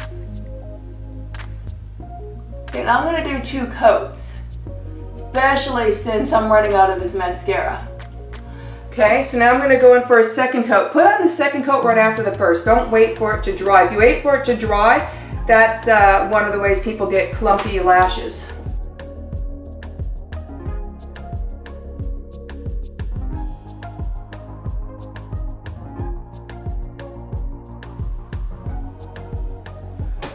And I'm going to do 2 coats, especially since I'm running out of this mascara. Okay, so now I'm going to go in for a second coat. Put on the second coat right after the first. Don't wait for it to dry. If you wait for it to dry, that's one of the ways people get clumpy lashes.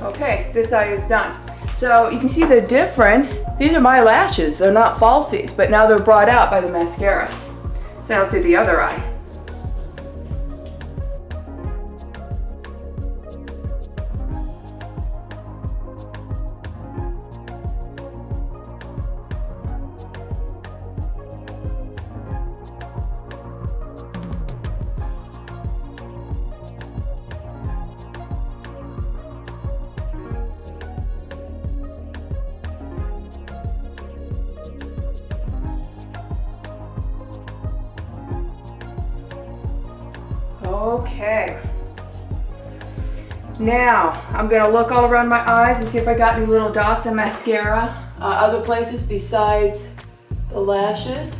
Okay, this eye is done. So you can see the difference. These are my lashes. They're not falsies, but now they're brought out by the mascara. So now let's do the other eye. Okay, now I'm going to look all around my eyes and see if I got any little dots of mascara other places besides the lashes.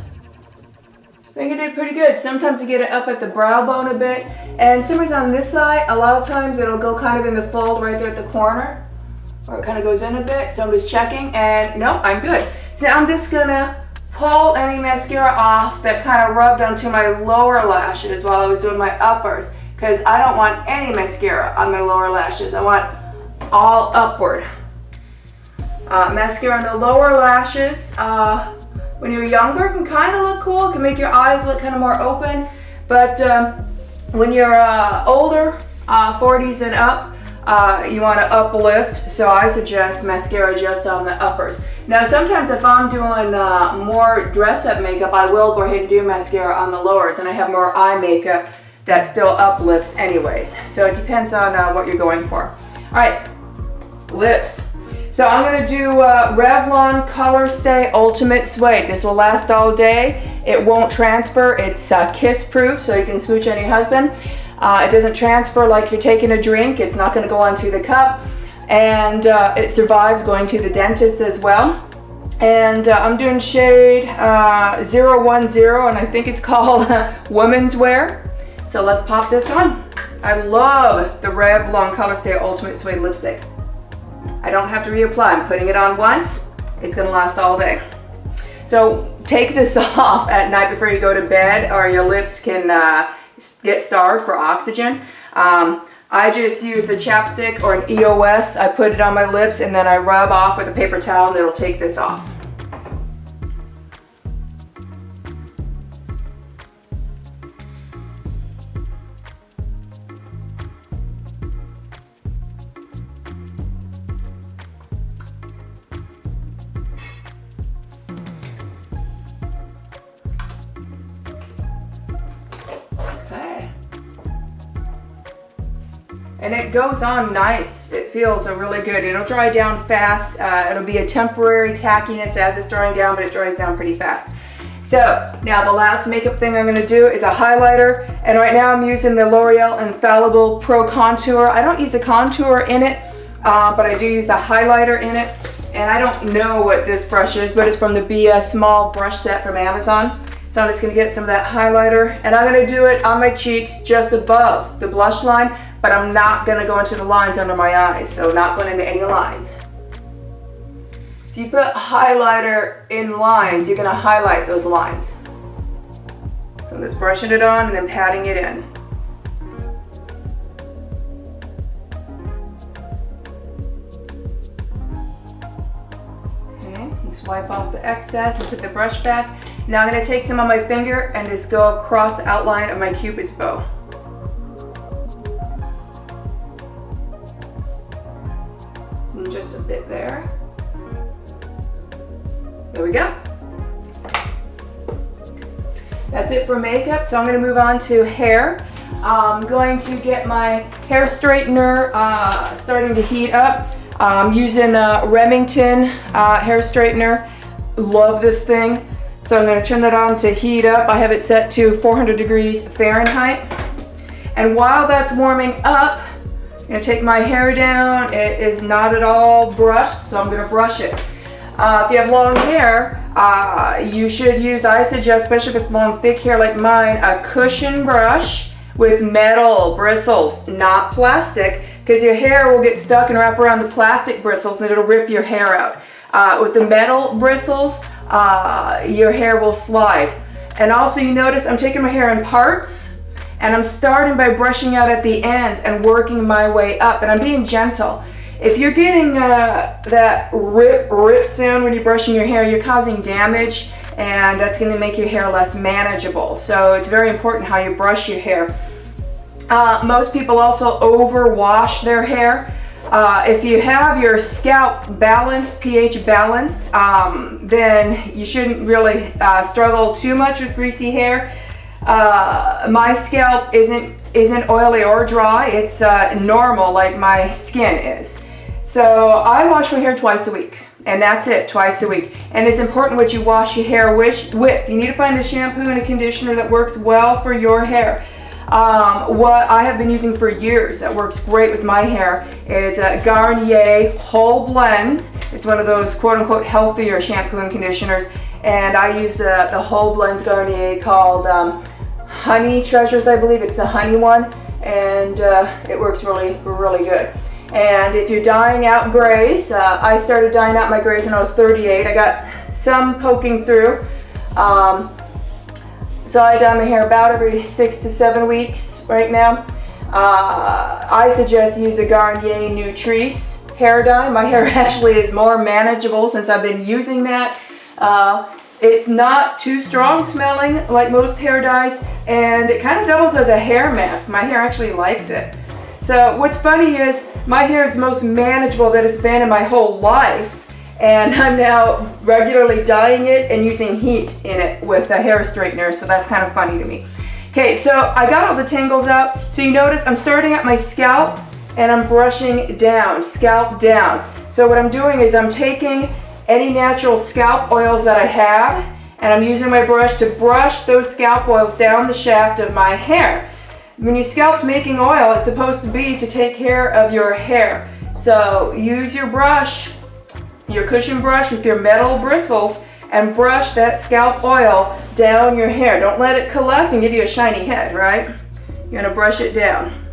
I think I did pretty good. Sometimes I get it up at the brow bone a bit, and sometimes on this side, a lot of times it'll go kind of in the fold right there at the corner, or it kind of goes in a bit, so I'm just checking, and no, I'm good. So I'm just going to pull any mascara off that kind of rubbed onto my lower lashes while I was doing my uppers, because I don't want any mascara on my lower lashes. I want all upward. Mascara on the lower lashes, when you're younger, can kind of look cool, can make your eyes look kind of more open, but when you're older, 40s and up, you want to uplift, so I suggest mascara just on the uppers. Now sometimes if I'm doing more dress-up makeup, I will go ahead and do mascara on the lowers, and I have more eye makeup that still uplifts anyways. So it depends on what you're going for. Alright, lips. So I'm going to do Revlon Color Stay Ultimate Suede. This will last all day. It won't transfer. It's kiss proof, so you can smooch on your husband. It doesn't transfer like you're taking a drink. It's not going to go onto the cup. And it survives going to the dentist as well. And I'm doing shade 010, and I think it's called Women's Wear. So let's pop this on. I love the Revlon Color Stay Ultimate Suede lipstick. I don't have to reapply. I'm putting it on once. It's gonna last all day. So take this off at night before you go to bed, or your lips can get starved for oxygen. I just use a chapstick or an EOS. I put it on my lips and then I rub off with a paper towel and it'll take this off. Okay. And it goes on nice. It feels really good. It'll dry down fast. It'll be a temporary tackiness as it's drying down, but it dries down pretty fast. So now the last makeup thing I'm going to do is a highlighter. And right now I'm using the L'Oreal Infallible Pro Contour. I don't use a contour in it, but I do use a highlighter in it. And I don't know what this brush is, but it's from the Be Small brush set from Amazon. So I'm just going to get some of that highlighter, and I'm going to do it on my cheeks just above the blush line, but I'm not going to go into the lines under my eyes, so not going into any lines. If you put highlighter in lines, you're going to highlight those lines. So I'm just brushing it on and then patting it in. Okay, just wipe off the excess and put the brush back. Now I'm going to take some on my finger and just go across the outline of my Cupid's bow. And just a bit there. There we go. That's it for makeup, so I'm going to move on to hair. I'm going to get my hair straightener starting to heat up. I'm using a Remington hair straightener. Love this thing. So I'm going to turn that on to heat up. I have it set to 400 degrees Fahrenheit. And while that's warming up, I'm going to take my hair down. It is not at all brushed, so I'm going to brush it. If you have long hair, you should use, I suggest, especially if it's long, thick hair like mine, a cushion brush with metal bristles, not plastic, because your hair will get stuck and wrap around the plastic bristles and it'll rip your hair out. With the metal bristles, your hair will slide. And also you notice I'm taking my hair in parts and I'm starting by brushing out at the ends and working my way up, and I'm being gentle. If you're getting that rip sound when you're brushing your hair, you're causing damage, and that's going to make your hair less manageable. So it's very important how you brush your hair. Most people also overwash their hair. If you have your scalp balanced, pH balanced, then you shouldn't really struggle too much with greasy hair. My scalp isn't oily or dry. It's normal like my skin is. So I wash my hair twice a week, and that's it, twice a week. And it's important what you wash your hair with. You need to find a shampoo and a conditioner that works well for your hair. What I have been using for years that works great with my hair is Garnier Whole Blends. It's one of those quote-unquote healthier shampoo and conditioners, and I use the Whole Blends Garnier called Honey Treasures, I believe. It's the honey one, and it works really, really good. And if you're dyeing out grays, I started dyeing out my grays when I was 38. I got some poking through. So I dye my hair about every 6 to 7 weeks right now. I suggest use a Garnier Nutrice hair dye. My hair actually is more manageable since I've been using that. It's not too strong smelling like most hair dyes, and it kind of doubles as a hair mask. My hair actually likes it. So what's funny is my hair is the most manageable that it's been in my whole life, and I'm now regularly dyeing it and using heat in it with a hair straightener, so that's kind of funny to me. Okay, so I got all the tangles out. So you notice I'm starting at my scalp and I'm brushing down, scalp down. So what I'm doing is I'm taking any natural scalp oils that I have, and I'm using my brush to brush those scalp oils down the shaft of my hair. When your scalp's making oil, it's supposed to be to take care of your hair. So use your brush, your cushion brush with your metal bristles, and brush that scalp oil down your hair. Don't let it collect and give you a shiny head, right? You're gonna brush it down.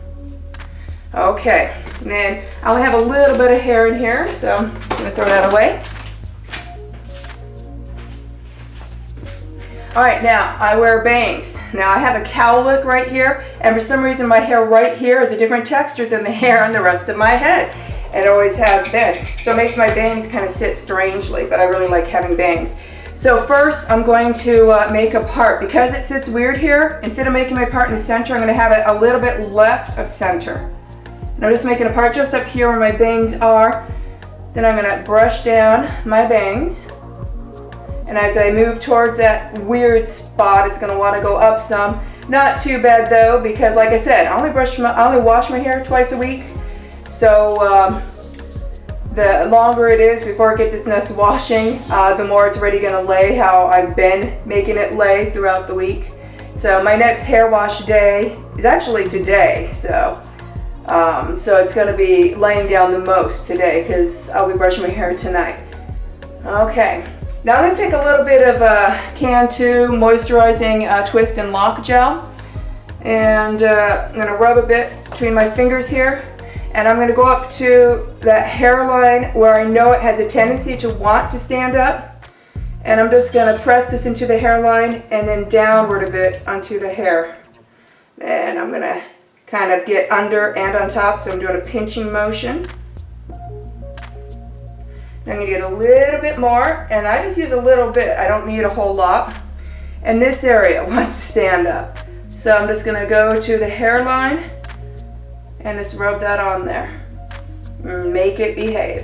Okay, and then I only have a little bit of hair in here, so I'm gonna throw that away. All right, now I wear bangs. Now I have a cowlick right here, and for some reason my hair right here is a different texture than the hair on the rest of my head. It always has been. So it makes my bangs kind of sit strangely, but I really like having bangs. So first I'm going to make a part. Because it sits weird here, instead of making my part in the center, I'm gonna have it a little bit left of center. And I'm just making a part just up here where my bangs are. Then I'm gonna brush down my bangs. And as I move towards that weird spot, it's gonna wanna go up some. Not too bad though, because like I said, I only wash my hair twice a week. So the longer it is before it gets its next washing, the more it's already gonna lay how I've been making it lay throughout the week. So my next hair wash day is actually today. So it's gonna be laying down the most today because I'll be brushing my hair tonight. Okay. Now I'm going to take a little bit of Can2 moisturizing twist and lock gel, and I'm going to rub a bit between my fingers here, and I'm going to go up to that hairline where I know it has a tendency to want to stand up, and I'm just going to press this into the hairline and then downward a bit onto the hair. And I'm going to kind of get under and on top, so I'm doing a pinching motion. I'm going to get a little bit more, and I just use a little bit. I don't need a whole lot. And this area wants to stand up. So I'm just going to go to the hairline and just rub that on there. Make it behave.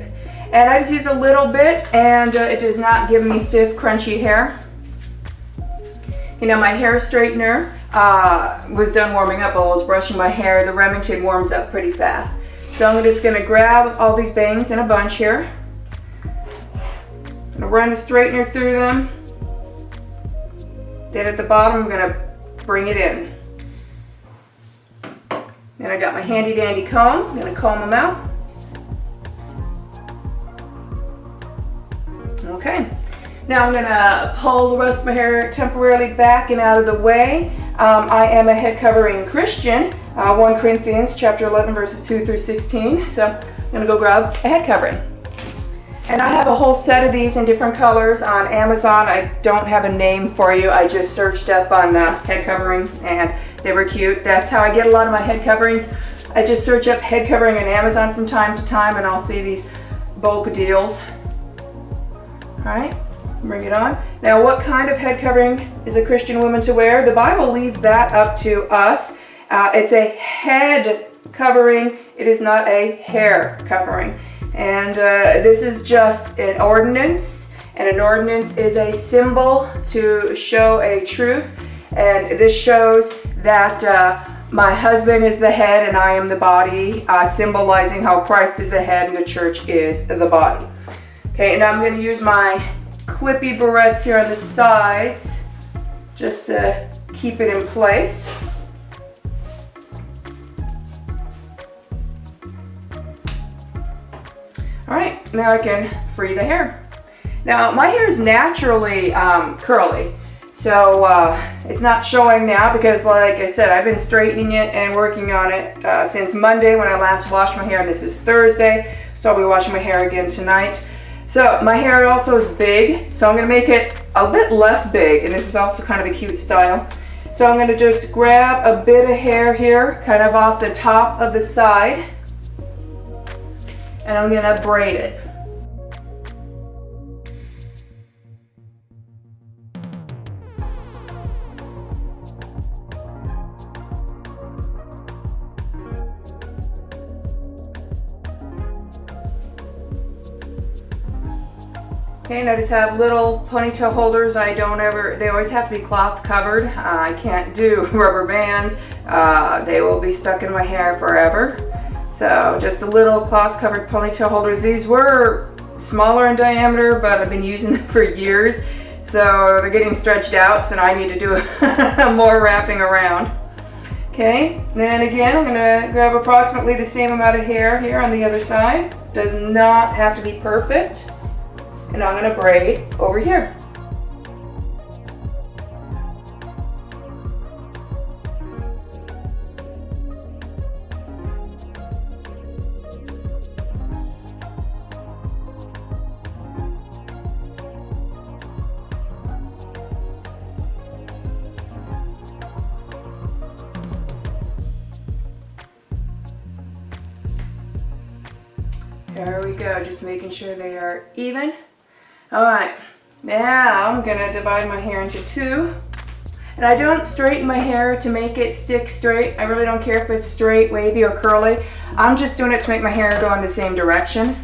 And I just use a little bit, and it does not give me stiff, crunchy hair. You know, my hair straightener was done warming up while I was brushing my hair. The Remington warms up pretty fast. So I'm just going to grab all these bangs in a bunch here. I'm going to run the straightener through them. Then at the bottom, I'm going to bring it in. Then I got my handy dandy comb. I'm going to comb them out. Okay. Now I'm going to pull the rest of my hair temporarily back and out of the way. I am a head covering Christian. 1 Corinthians chapter 11 verses 2 through 16. So I'm going to go grab a head covering. And I have a whole set of these in different colors on Amazon. I don't have a name for you. I just searched up on head covering and they were cute. That's how I get a lot of my head coverings. I just search up head covering on Amazon from time to time and I'll see these bulk deals. All right, bring it on. Now, what kind of head covering is a Christian woman to wear? The Bible leaves that up to us. It's a head covering. It is not a hair covering. And this is just an ordinance, and an ordinance is a symbol to show a truth. And this shows that my husband is the head and I am the body, symbolizing how Christ is the head and the church is the body. Okay, and I'm going to use my clippy barrettes here on the sides just to keep it in place. All right, now I can free the hair. Now my hair is naturally curly, so it's not showing now because, like I said, I've been straightening it and working on it since Monday when I last washed my hair, and this is Thursday, so I'll be washing my hair again tonight. So my hair also is big, so I'm going to make it a bit less big, and this is also kind of a cute style. So I'm going to just grab a bit of hair here, kind of off the top of the side, and I'm going to braid it. Okay, and I just have little ponytail holders. They always have to be cloth covered. I can't do rubber bands. They will be stuck in my hair forever. So just a little cloth covered ponytail holders. These were smaller in diameter, but I've been using them for years. So they're getting stretched out, so now I need to do more wrapping around. Okay, then again, I'm gonna grab approximately the same amount of hair here on the other side. Does not have to be perfect. And I'm gonna braid over here. There we go, just making sure they are even. All right, now I'm gonna divide my hair into two. And I don't straighten my hair to make it stick straight. I really don't care if it's straight, wavy, or curly. I'm just doing it to make my hair go in the same direction.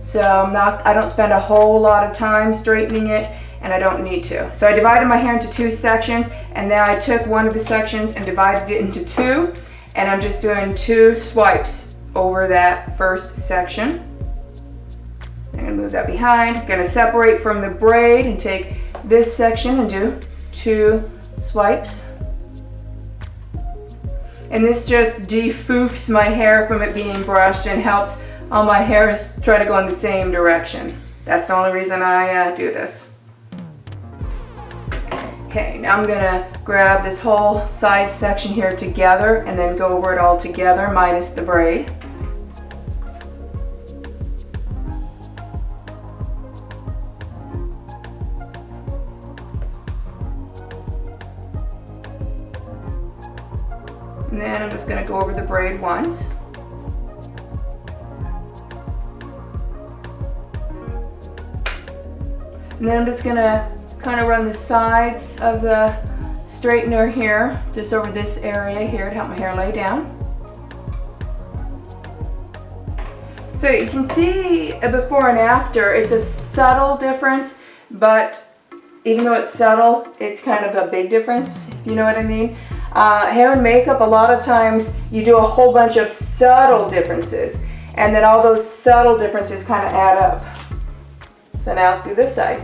So I don't spend a whole lot of time straightening it, and I don't need to. So I divided my hair into two sections, and then I took one of the sections and divided it into two, and I'm just doing two swipes over that first section. I'm gonna move that behind. I'm gonna separate from the braid and take this section and do two swipes. And this just defoofs my hair from it being brushed and helps all my hairs try to go in the same direction. That's the only reason I do this. Okay, now I'm gonna grab this whole side section here together and then go over it all together minus the braid. And then I'm just going to go over the braid once. And then I'm just going to kind of run the sides of the straightener here, just over this area here to help my hair lay down. So you can see a before and after. It's a subtle difference, but even though it's subtle, it's kind of a big difference, if you know what I mean. Hair and makeup, a lot of times you do a whole bunch of subtle differences, and then all those subtle differences kind of add up. So now let's do this side.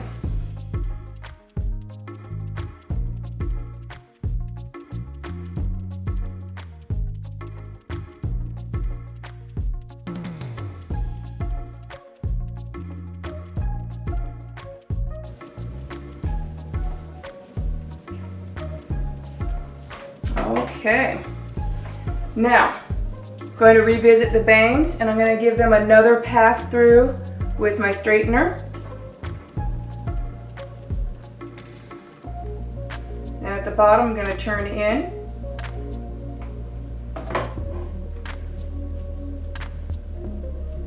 Okay, now I'm going to revisit the bangs, and I'm going to give them another pass through with my straightener. And at the bottom I'm going to turn in.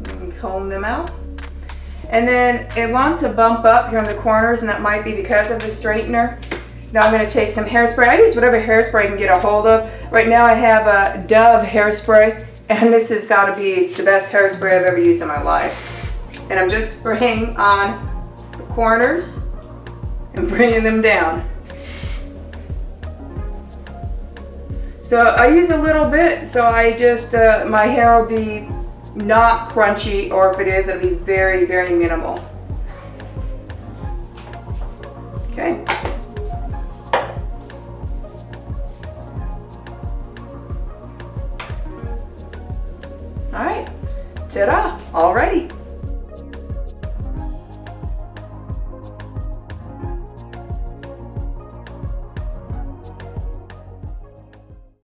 And comb them out. And then I want to bump up here in the corners, and that might be because of the straightener. Now I'm going to take some hairspray. I use whatever hairspray I can get a hold of. Right now I have a Dove hairspray, and this has got to be the best hairspray I've ever used in my life. And I'm just spraying on the corners and bringing them down. So I use a little bit, so I just, my hair will be not crunchy, or if it is, it'll be very, very minimal. Okay.